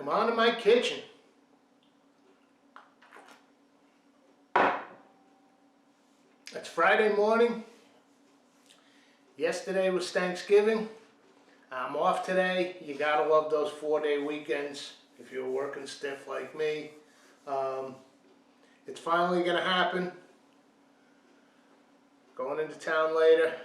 Come on to my kitchen. It's Friday morning. Yesterday was Thanksgiving. I'm off today. You gotta love those 4-day weekends if you're working stiff like me. It's finally gonna happen. Going into town later.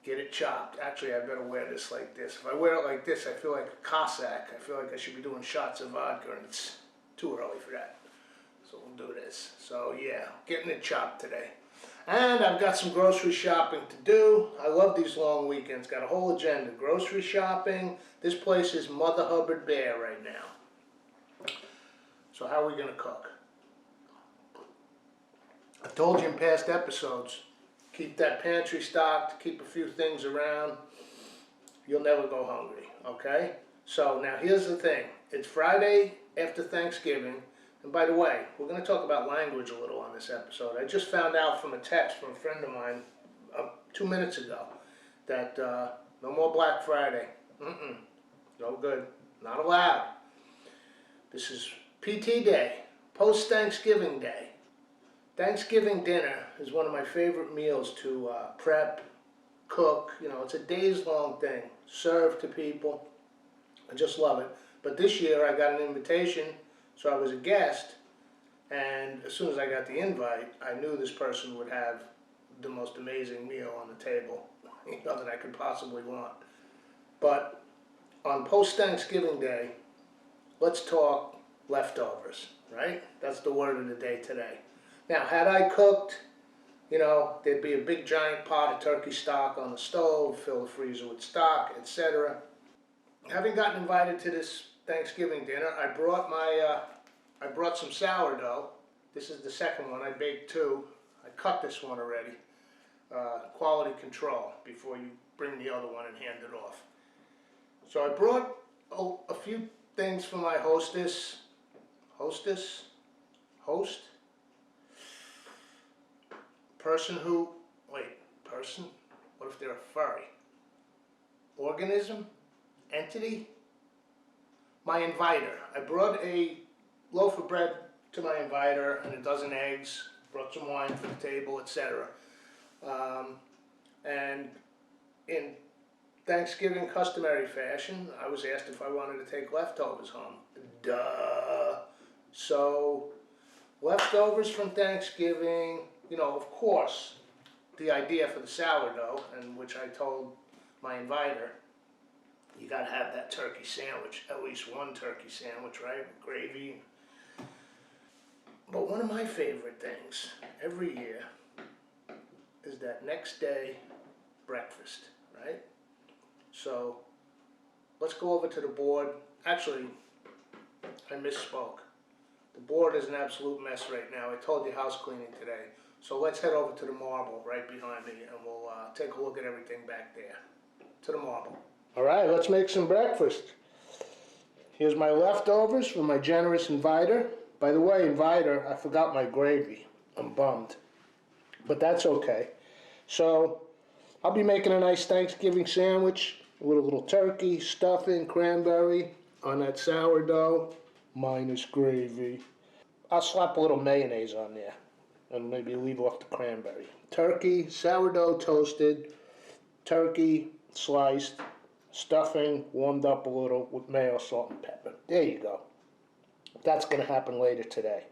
Get it chopped. Actually, I better wear this like this. If I wear it like this, I feel like a Cossack. I feel like I should be doing shots of vodka, and it's too early for that. So we'll do this. So yeah, getting it chopped today. And I've got some grocery shopping to do. I love these long weekends. Got a whole agenda. Grocery shopping. This place is Mother Hubbard Bear right now. So how are we gonna cook? I've told you in past episodes, keep that pantry stocked, keep a few things around. You'll never go hungry, okay? So now here's the thing. It's Friday after Thanksgiving. And by the way, we're going to talk about language a little on this episode. I just found out from a text from a friend of mine 2 minutes ago that no more Black Friday. No good. Not allowed. This is PT Day, post-Thanksgiving Day. Thanksgiving dinner is one of my favorite meals to prep, cook. You know, it's a days-long thing. Serve to people. I just love it. But this year I got an invitation. So I was a guest, and as soon as I got the invite, I knew this person would have the most amazing meal on the table, that I could possibly want. But on post-Thanksgiving Day, let's talk leftovers, right? That's the word of the day today. Now, had I cooked, there'd be a big giant pot of turkey stock on the stove, fill the freezer with stock, etc. Having gotten invited to this Thanksgiving dinner, I brought some sourdough. This is the second one. I baked 2. I cut this one already. Quality control before you bring the other one and hand it off. So I brought a few things for my host? Person? What if they're a furry? Organism? Entity? My inviter. I brought a loaf of bread to my inviter and a dozen eggs, brought some wine for the table, etc. And in Thanksgiving customary fashion, I was asked if I wanted to take leftovers home. Duh. So, leftovers from Thanksgiving, of course, the idea for the sourdough, and which I told my inviter, you gotta have that turkey sandwich, at least one turkey sandwich, right? Gravy. But one of my favorite things every year is that next day breakfast, right? So let's go over to the board. Actually, I misspoke. The board is an absolute mess right now. I told you house cleaning today. So let's head over to the marble right behind me and we'll take a look at everything back there. To the marble. All right, let's make some breakfast. Here's my leftovers from my generous inviter. By the way, inviter, I forgot my gravy. I'm bummed. But that's okay. So, I'll be making a nice Thanksgiving sandwich with a little turkey, stuffing, cranberry on that sourdough, minus gravy. I'll slap a little mayonnaise on there and maybe leave off the cranberry. Turkey, sourdough toasted, turkey sliced, stuffing warmed up a little with mayo, salt, and pepper. There you go. That's going to happen later today.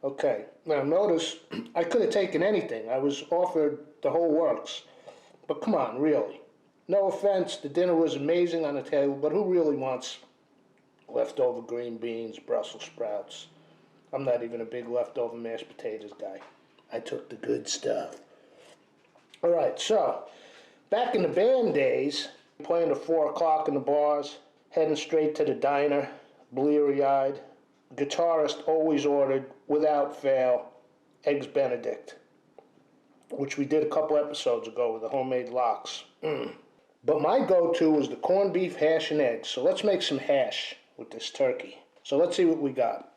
Okay, now notice I could have taken anything. I was offered the whole works. But come on, really. No offense, the dinner was amazing on the table, but who really wants leftover green beans, Brussels sprouts? I'm not even a big leftover mashed potatoes guy. I took the good stuff. All right, so back in the band days, playing at 4 o'clock in the bars, heading straight to the diner, bleary-eyed. Guitarist always ordered, without fail, Eggs Benedict, which we did a couple episodes ago with the homemade lox. But my go-to was the corned beef hash and eggs. So let's make some hash with this turkey. So let's see what we got.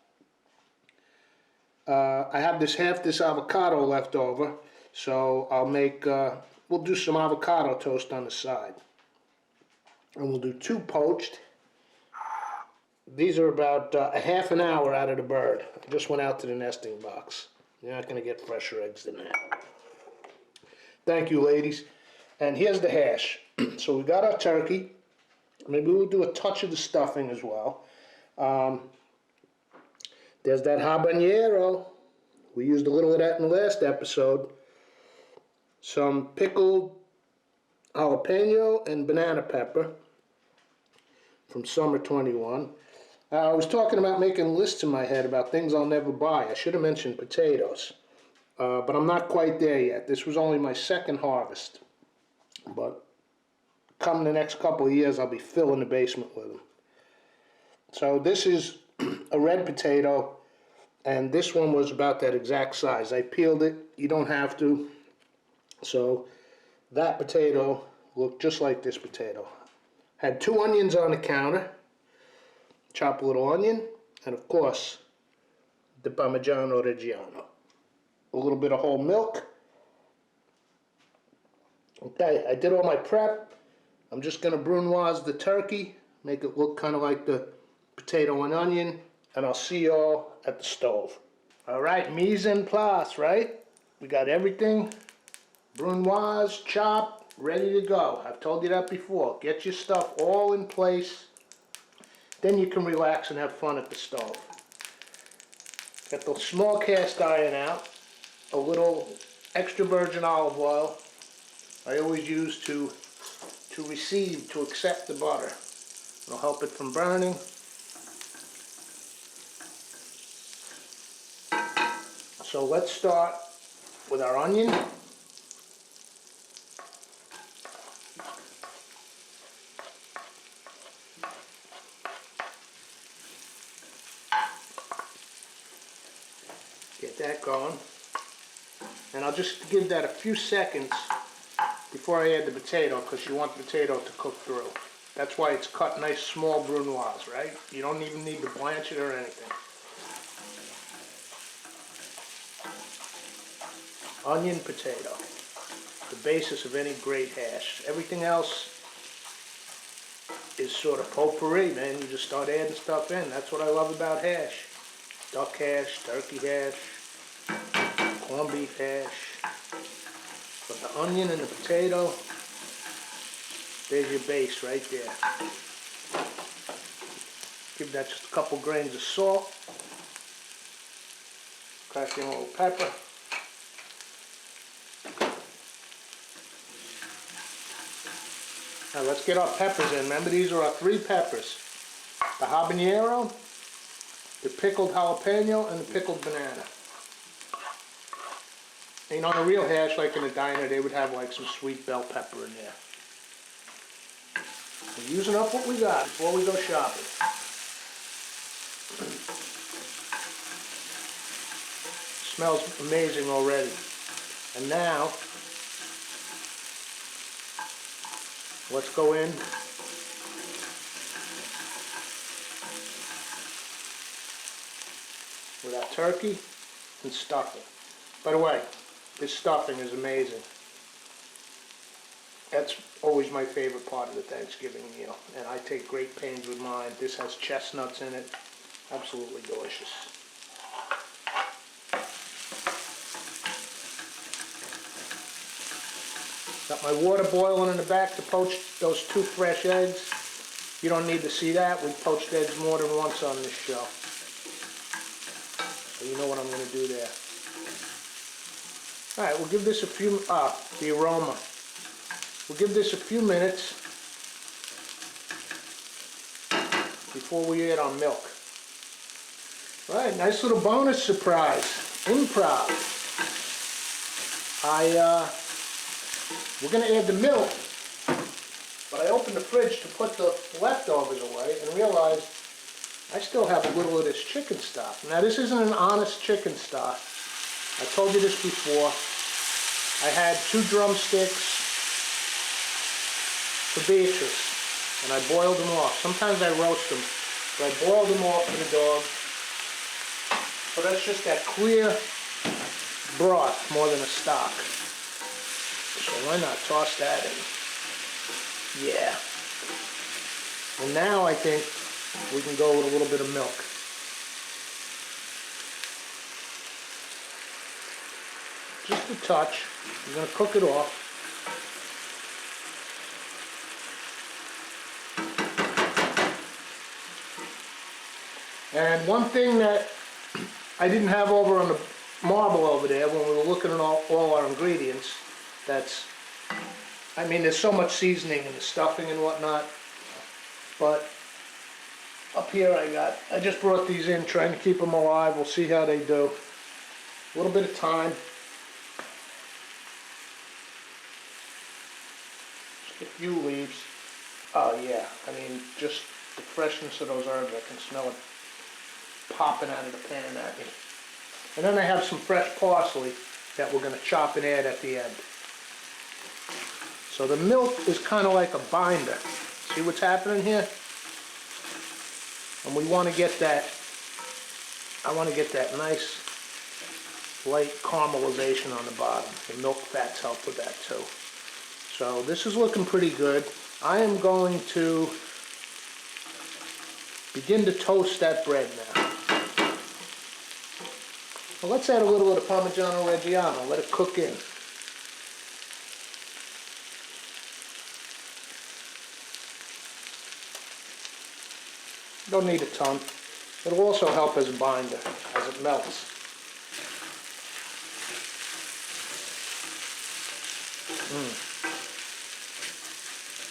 I have half this avocado left over, so I'll make, we'll do some avocado toast on the side. And we'll do 2 poached These are about a half an hour out of the bird. I just went out to the nesting box. You're not going to get fresher eggs than that. Thank you, ladies. And here's the hash. So we got our turkey. Maybe we'll do a touch of the stuffing as well. There's that habanero. We used a little of that in the last episode. Some pickled jalapeno and banana pepper from Summer 21. I was talking about making lists in my head about things I'll never buy. I should have mentioned potatoes. But I'm not quite there yet. This was only my second harvest. But come the next couple of years, I'll be filling the basement with them. So this is a red potato, and this one was about that exact size. I peeled it. You don't have to. So that potato looked just like this potato. Had 2 onions on the counter. Chop a little onion, and of course, the Parmigiano Reggiano. A little bit of whole milk. Okay, I did all my prep. I'm just going to brunoise the turkey, make it look kind of like the potato and onion, and I'll see y'all at the stove. All right, mise en place, right? We got everything brunoise, chopped, ready to go. I've told you that before. Get your stuff all in place. Then you can relax and have fun at the stove. Get the small cast iron out. A little extra virgin olive oil. I always use to accept the butter. It'll help it from burning. So let's start with our onion. Get that going. And I'll just give that a few seconds before I add the potato, because you want the potato to cook through. That's why it's cut nice small brunoise, right? You don't even need to blanch it or anything. Onion, potato, the basis of any great hash. Everything else is sort of potpourri, man. You just start adding stuff in. That's what I love about hash. Duck hash, turkey hash, corned beef hash. But the onion and the potato, there's your base right there. Give that just a couple grains of salt. Crack in a little pepper. Now let's get our peppers in. Remember, these are our 3 peppers. The habanero, the pickled jalapeno, and the pickled banana. And on a real hash, like in a diner, they would have like some sweet bell pepper in there. We're using up what we got before we go shopping. Smells amazing already. And now, let's go in with our turkey and stuff it. By the way, this stuffing is amazing. That's always my favorite part of the Thanksgiving meal, and I take great pains with mine. This has chestnuts in it. Absolutely delicious. Got my water boiling in the back to poach those 2 fresh eggs. You don't need to see that. We've poached eggs more than once on this show. So you know what I'm going to do there. Alright, we'll give this a few, the aroma. We'll give this a few minutes before we add our milk. Alright, nice little bonus surprise. Improv. We're going to add the milk, but I opened the fridge to put the leftovers away and realized I still have a little of this chicken stock. Now this isn't an honest chicken stock. I told you this before. I had 2 drumsticks for Beatrice, and I boiled them off. Sometimes I roast them, but I boiled them off for the dog. So that's just that clear broth more than a stock. So why not toss that in? Yeah. And now I think we can go with a little bit of milk. Just a touch. We're going to cook it off. And one thing that I didn't have over on the marble over there when we were looking at all our ingredients, I mean, there's so much seasoning in the stuffing and whatnot, but up here I just brought these in, trying to keep them alive. We'll see how they do. A little bit of thyme. Just a few leaves. Oh yeah, I mean, just the freshness of those herbs, I can smell it popping out of the pan at me. And then I have some fresh parsley that we're going to chop and add at the end. So the milk is kind of like a binder. See what's happening here? And we want to get that, I want to get that nice light caramelization on the bottom. The milk fats help with that too. So this is looking pretty good. I am going to begin to toast that bread now. Well, let's add a little bit of Parmigiano Reggiano. Let it cook in. Don't need a ton. It'll also help as a binder as it melts.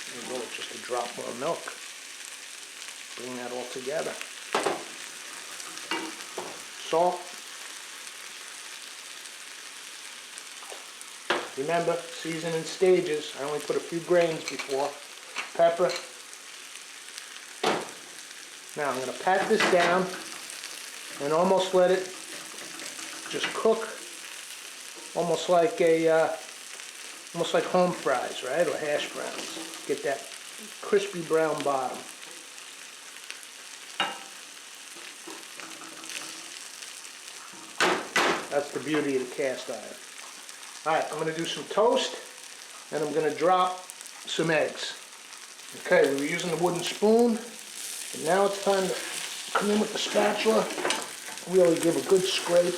There we go, just a drop more milk. Bring that all together. Salt. Remember, season in stages. I only put a few grains before. Pepper. Now I'm going to pat this down and almost let it just cook, almost like home fries, right, or hash browns. Get that crispy brown bottom. That's the beauty of the cast iron. All right, I'm going to do some toast, and I'm going to drop some eggs. Okay, we were using the wooden spoon, and now it's time to come in with the spatula, really give a good scrape.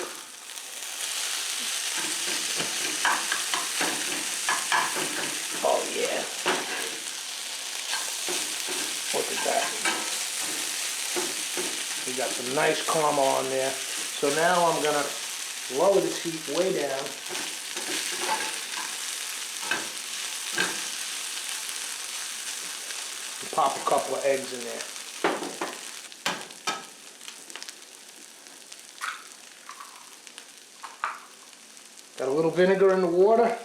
Oh yeah. Look at that. We got some nice caramel on there. So now I'm going to lower this heat way down. Pop a couple of eggs in there. Got a little vinegar in the water.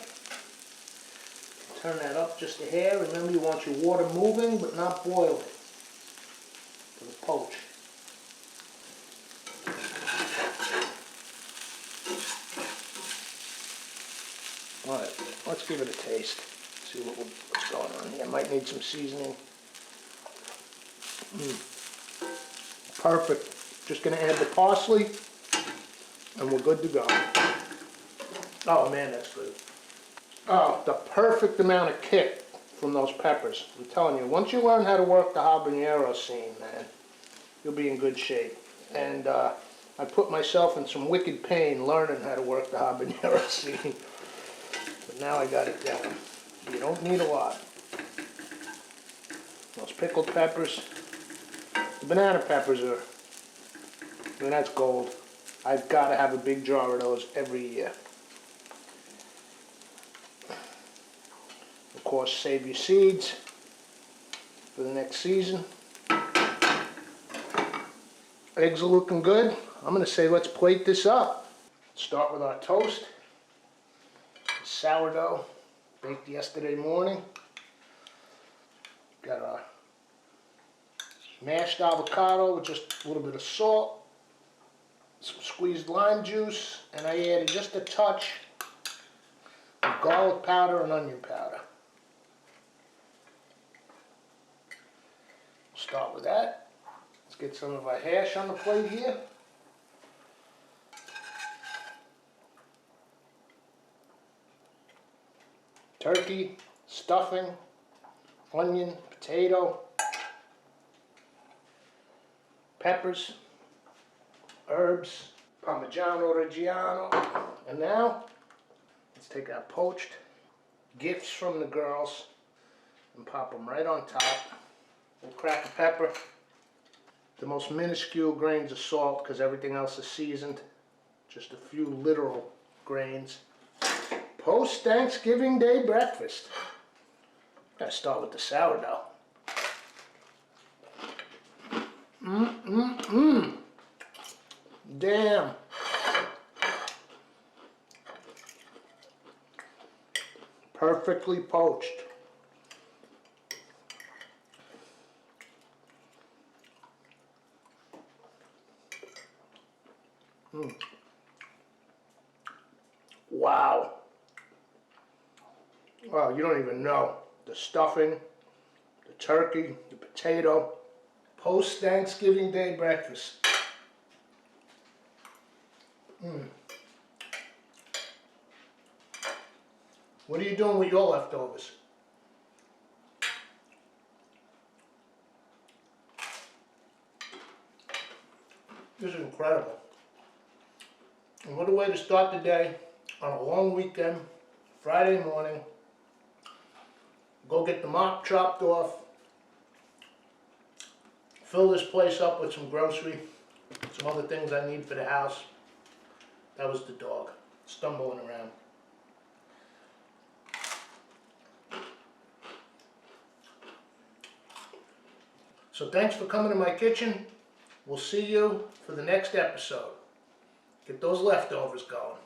Turn that up just a hair. Remember, you want your water moving but not boiling for the poach. Alright, let's give it a taste. See what's going on here. Might need some seasoning. Perfect. Just going to add the parsley and we're good to go. Oh man, that's good. Oh, the perfect amount of kick from those peppers. I'm telling you, once you learn how to work the habanero scene, man, you'll be in good shape. And I put myself in some wicked pain learning how to work the habanero scene. But now I got it down. You don't need a lot. Those pickled peppers. The banana peppers are, I mean, that's gold. I've got to have a big jar of those every year. Of course, save your seeds for the next season. Eggs are looking good. I'm going to say let's plate this up. Start with our toast. Sourdough, baked yesterday morning. Got our mashed avocado with just a little bit of salt, some squeezed lime juice, and I added just a touch of garlic powder and onion powder. Start with that. Let's get some of our hash on the plate here. Turkey, stuffing, onion, potato. peppers, herbs, Parmigiano Reggiano, and now let's take our poached gifts from the girls and pop them right on top. A little cracked pepper, the most minuscule grains of salt because everything else is seasoned, just a few literal grains. Post-Thanksgiving Day breakfast. Gotta start with the sourdough. Damn. Perfectly poached. Wow. Wow, you don't even know. The stuffing, the turkey, the potato. Post-Thanksgiving Day breakfast. What are you doing with your leftovers? This is incredible. And what a way to start the day on a long weekend, Friday morning. Go get the mop chopped off. Fill this place up with some grocery, some other things I need for the house. That was the dog, stumbling around. So thanks for coming to my kitchen. We'll see you for the next episode. Get those leftovers going.